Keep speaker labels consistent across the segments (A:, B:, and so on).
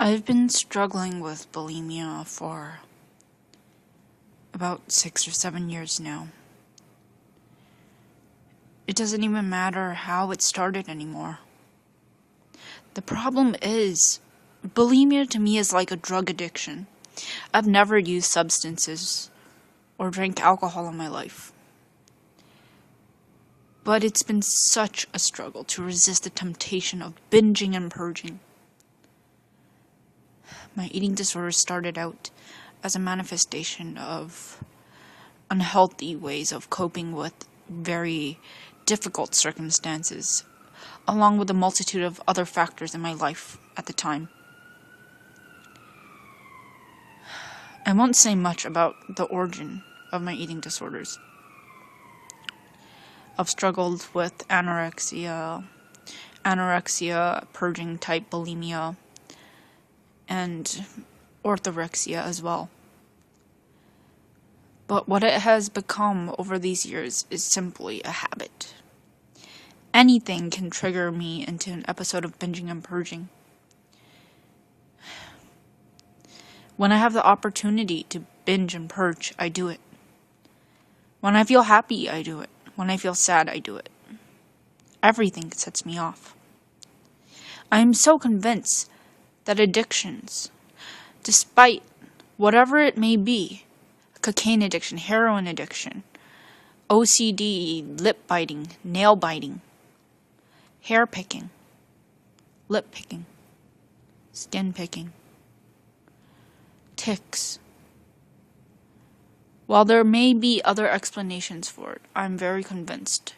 A: I've been struggling with bulimia for about 6 or 7 years now. It doesn't even matter how it started anymore. The problem is, bulimia to me is like a drug addiction. I've never used substances or drank alcohol in my life. But it's been such a struggle to resist the temptation of binging and purging. My eating disorder started out as a manifestation of unhealthy ways of coping with very difficult circumstances, along with a multitude of other factors in my life at the time. I won't say much about the origin of my eating disorders. I've struggled with anorexia, purging type bulimia, and orthorexia as well. But what it has become over these years is simply a habit. Anything can trigger me into an episode of binging and purging. When I have the opportunity to binge and purge, I do it. When I feel happy, I do it. When I feel sad, I do it. Everything sets me off. I am so convinced that addictions, despite whatever it may be, cocaine addiction, heroin addiction, OCD, lip biting, nail biting, hair picking, lip picking, skin picking, tics. While there may be other explanations for it, I'm very convinced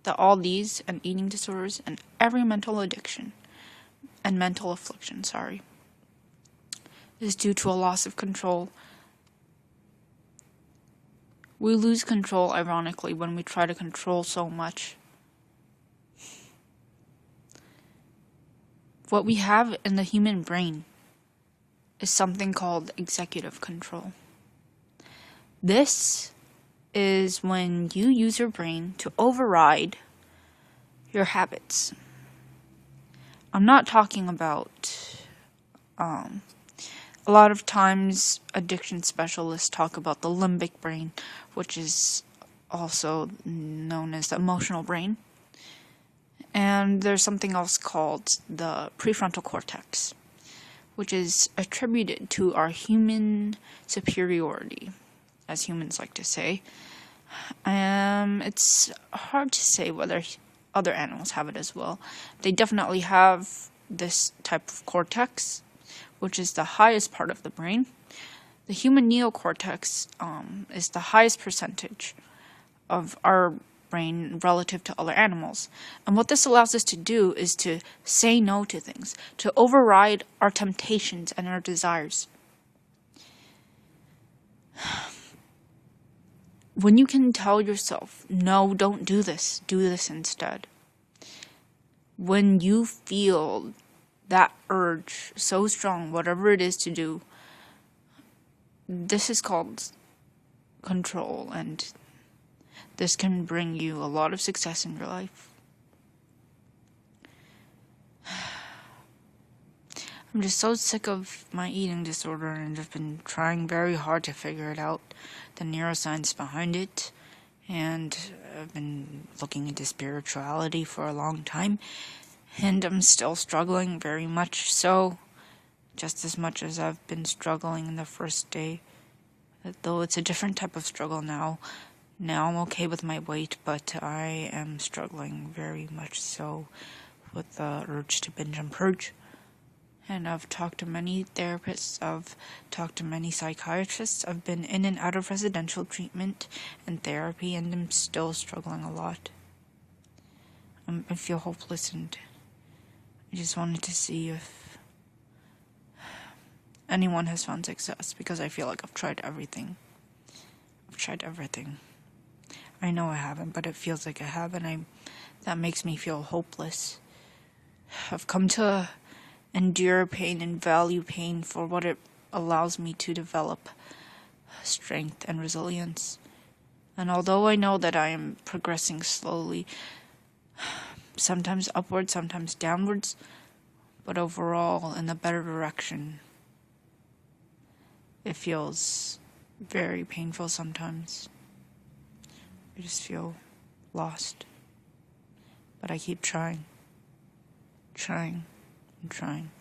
A: that all these and eating disorders and every mental addiction and mental affliction, is due to a loss of control. We lose control, ironically, when we try to control so much. What we have in the human brain is something called executive control. This is when you use your brain to override your habits. I'm not talking about, a lot of times addiction specialists talk about the limbic brain, which is also known as the emotional brain. And there's something else called the prefrontal cortex, which is attributed to our human superiority, as humans like to say. It's hard to say whether other animals have it as well. They definitely have this type of cortex, which is the highest part of the brain. The human neocortex is the highest percentage of our brain relative to other animals. And what this allows us to do is to say no to things, to override our temptations and our desires. When you can tell yourself, no, don't do this instead. When you feel that urge so strong, whatever it is to do, this is called control, and this can bring you a lot of success in your life. I'm just so sick of my eating disorder, and I've been trying very hard to figure it out, the neuroscience behind it, and I've been looking into spirituality for a long time, and I'm still struggling very much so, just as much as I've been struggling in the first day, though it's a different type of struggle now. Now I'm okay with my weight, but I am struggling very much so with the urge to binge and purge. And I've talked to many therapists, I've talked to many psychiatrists, I've been in and out of residential treatment and therapy, and I'm still struggling a lot. I feel hopeless, and I just wanted to see if anyone has found success, because I feel like I've tried everything. I know I haven't, but it feels like I have, and that makes me feel hopeless. I've come to endure pain and value pain for what it allows me to develop strength and resilience. And although I know that I am progressing slowly, sometimes upwards, sometimes downwards, but overall in a better direction. It feels very painful sometimes. I just feel lost. But I keep trying and trying.